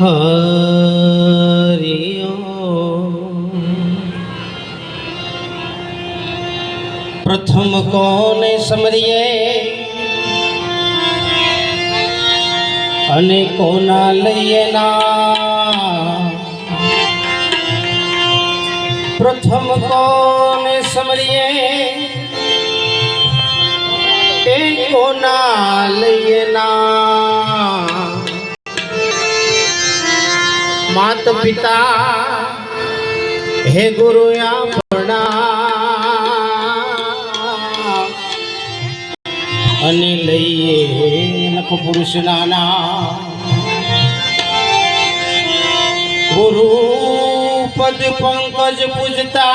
हरि ओम। प्रथम कोण समरिए अने कोना लईए ना। प्रथम कोण समरिए कोना लईए ना। मात पिता हे गुरु आपणा अने लईए नख पुरुष नाना। गुरु पद पंकज पूजता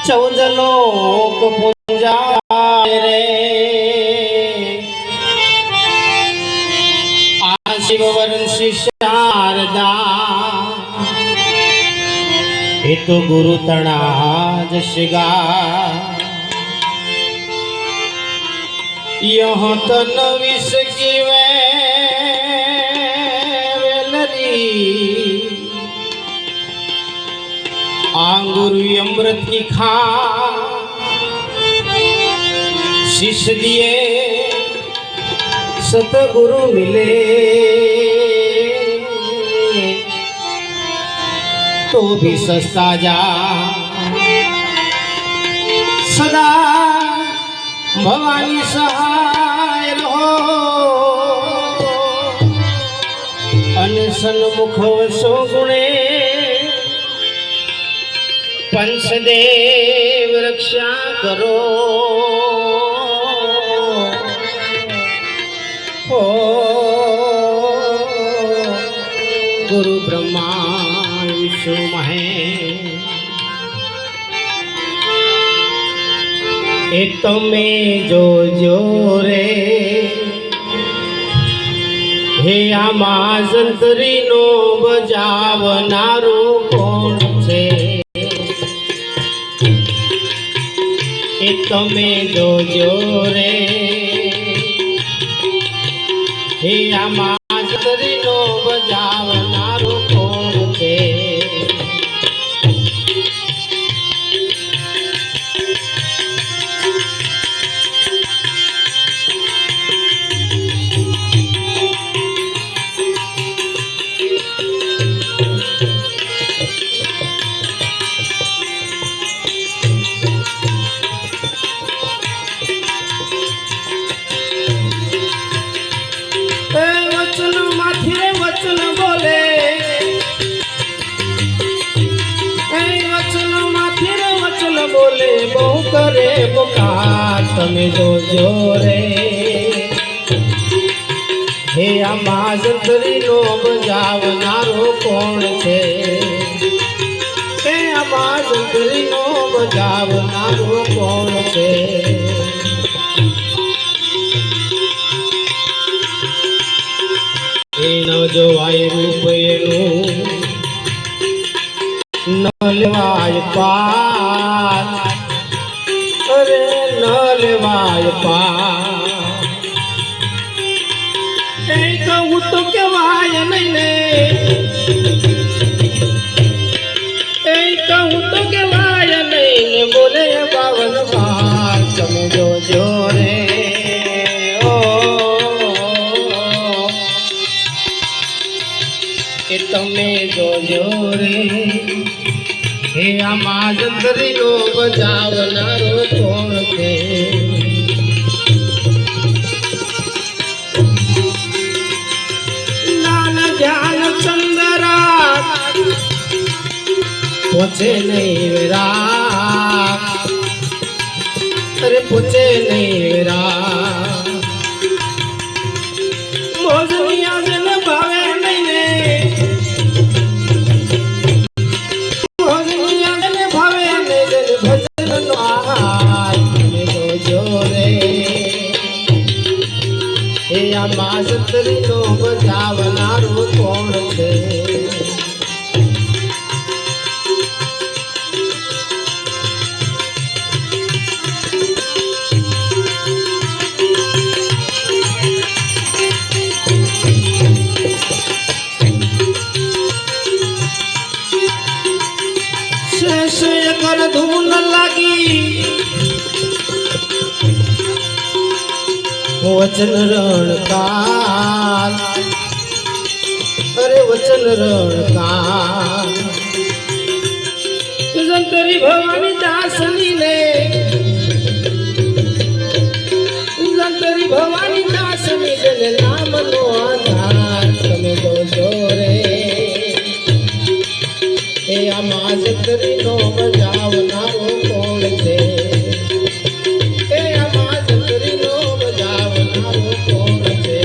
14 लोक पूजाए रे। शिव वंशी शारदा हे तो गुरु तणा जशिगा। यहाँ तन विष की वेलरी आंगुर अमृत की खा। शिष्य दिए सतगुरु मिले तो भी सस्ता जा। सदा भवानी सहाय रहो अनसन मुख सो गुणे। पंचदेव रक्षा करो ओ गुरु ब्रह्मा विष्णु महेश। एक तो में जो रे हे आमा जंतरी नो बजावनारो कोण छे। एक तो में जो रे हे आमा जंतरी नो बजावनारो कोण छे। बोले बहु करे पुकार तमे जो रे हे आमा जंतरी नो बजावनारो कोण छे। हे आमा जंतरी नो बजावनारो कोण छे। न जोवाय रूप एनु न लेवाय पार। अरे न लेवाय पार कहूँ तो केवाय नहीं ने। कहूँ तो केवाय नहीं ने बोले 52 बार तमे जो रे ओ तमे जो रे हे आमा जंतरी नो बजावनारो कोण छे। नान ध्यान चंदरा पहुंचे नहीं मेरा। अरे पहुंचे नहीं मेरा मोजनिया जन भावे नहीं ने। आमा जंतरी नो बजावनारो कोण छे। वचन रणकाल, अरे वचन रणकाल। संतरी भवानी दासनी ने, संतरी भवानी दासनी जन नाम नो आधार तमे जोजो रे। ए आमाज करी नो बजावनारो कोण छे, ए आमाज करी नो बजावनारो कोण छे।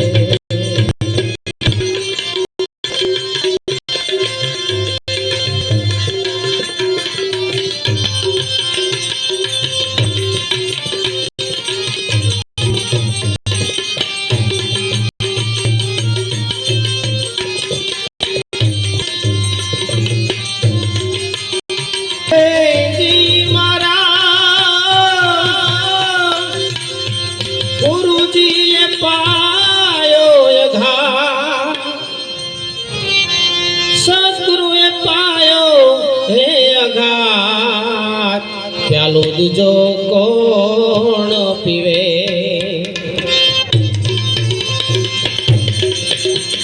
सतगुरुए पायो हे अघात, प्यालो दूजो कोण पीवे,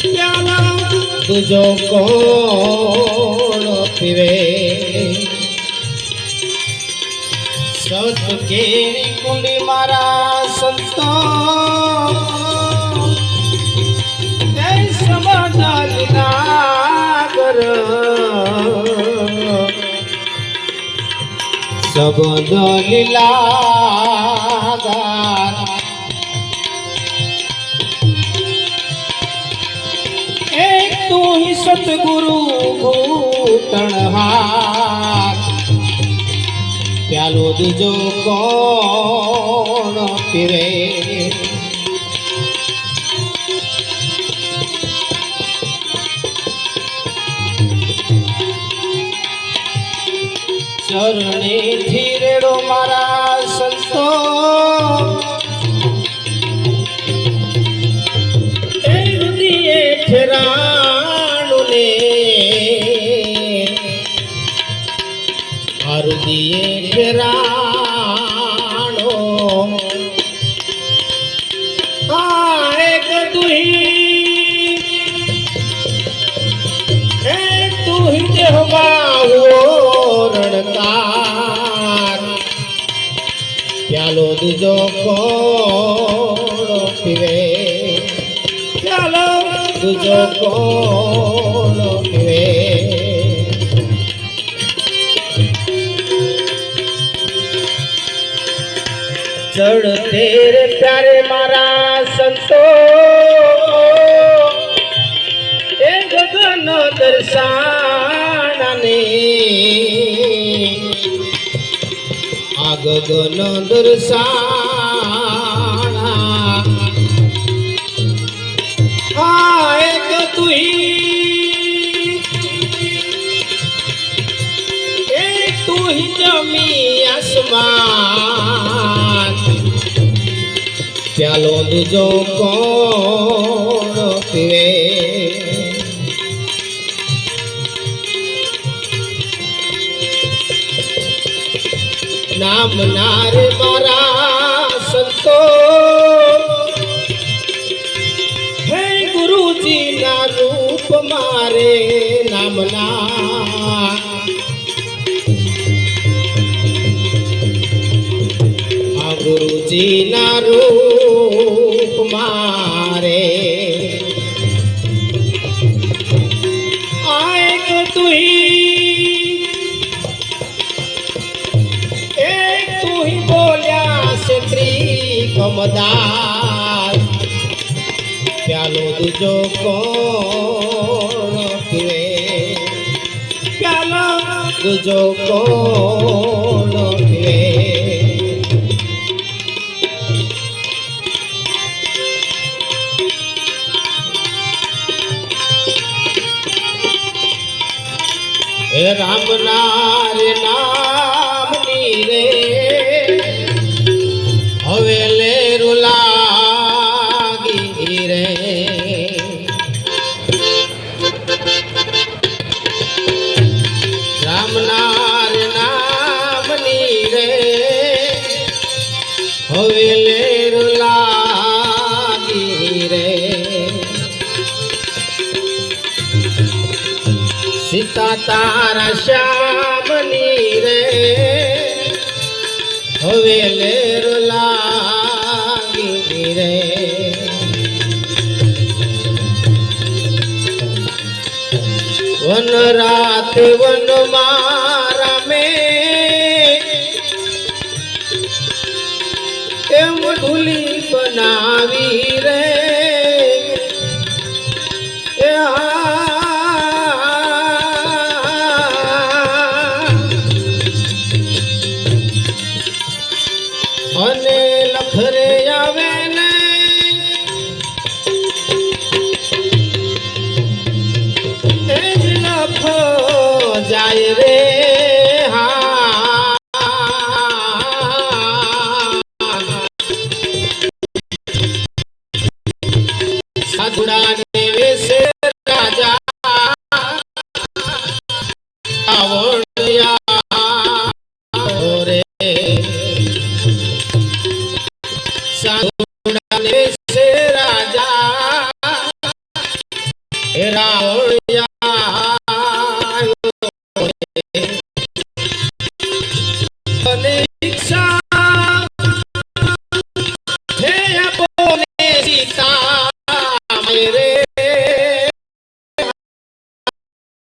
प्यालो दूजो कोण पीवे। सत केरी कुंडी मारा संतो, सबद लीला एक तू ही सतगुरु घूटणहार, प्यालो दूजो कोण पीवे। चरणे धीरेड़ो मारा संतो, हृदये ठेराणु ने, हृदये ठेराणो एक तू ही देहवा रणकार, प्यालो दूजो कोण पीवे, प्यालो दूजो कोण पीवे। चढ़ते रे प्यारे मारा संतो, एक गगन दर्शाना ने, गगन दर्शाना एक तू ही जमी आसमान, प्यालो दूजो कोण पीवे। नाम नारे मारा संतो, हे गुरुजी ना रूप मारे नाम ना, हाँ गुरुजी ना रूप मारे। आए को तू ही बोलिया से त्रिकमदार, प्यालो दूजो कोण पीवे, प्यालो दूजो कोण पीवे। हे राम नारे नाम नीरे, हवेले रुलागी रे। राम नार नाम नीरे, हवेले रुलागी તારા શ્યામની રે હવે લેર લાગી રે વન રાત વન મારા મેં એમ ઢૂલી બનાવી રે એ અને લખરે આવે ને એ જ લખો જાય રે